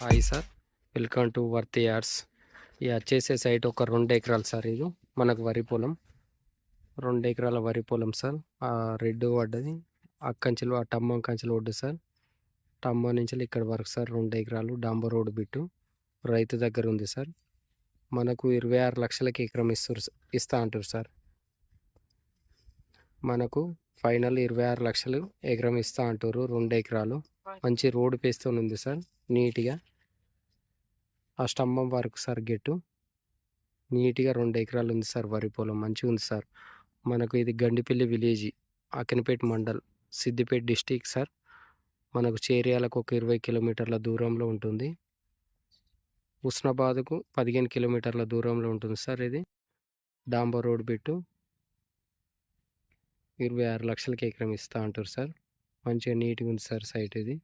Hi sir, welcome to Worthy Yards. ఇది వచ్చేసే site ఒక 2 ఎకరాలు సార్. ఇది మనకు వరి పొలం, 2 ఎకరాల వరి పొలం సార్. రెడ్ పడ్డది అక్కంచెలు, ఆ టమ్మం కంచెలు ఒడ్డు సార్. టమ్మం నుంచి ఇక్కడ వరకు సార్ 2 ఎకరాలు డాంబర్ రోడ్డు బిట్టు రైతు దగ్గర ఉంది సార్. మనకు 26 లక్షలకి ఎకరం ఇస్తా అంటారు సార్. మనకు ఫైనల్ 26 లక్షలు ఎకరం ఇస్తా అంటారు. 2 ఎకరాలు మంచి రోడ్డు పేస్తూ ఉంది సార్. నీట్గా ఆ స్తంభం వరకు సార్ గెట్టు నీట్గా 2 ఎకరాలు ఉంది సార్. వరి పొలం మంచిగా ఉంది సార్. మనకు ఇది Gandipalli village, Akinapeta mandal, Siddipet district sir. మనకు చేర్యాలకు ఒక 20 కిలోమీటర్ల దూరంలో ఉంటుంది. హుస్నాబాద్కు 15 కిలోమీటర్ల దూరంలో ఉంటుంది సార్. ఇది డాంబర్ రోడ్ బిట్టు 26 లక్షలకి ఎకరం ఇస్తా అంటారు సార్. మంచిగా నీట్గా ఉంది సార్ సైట్ ఇది.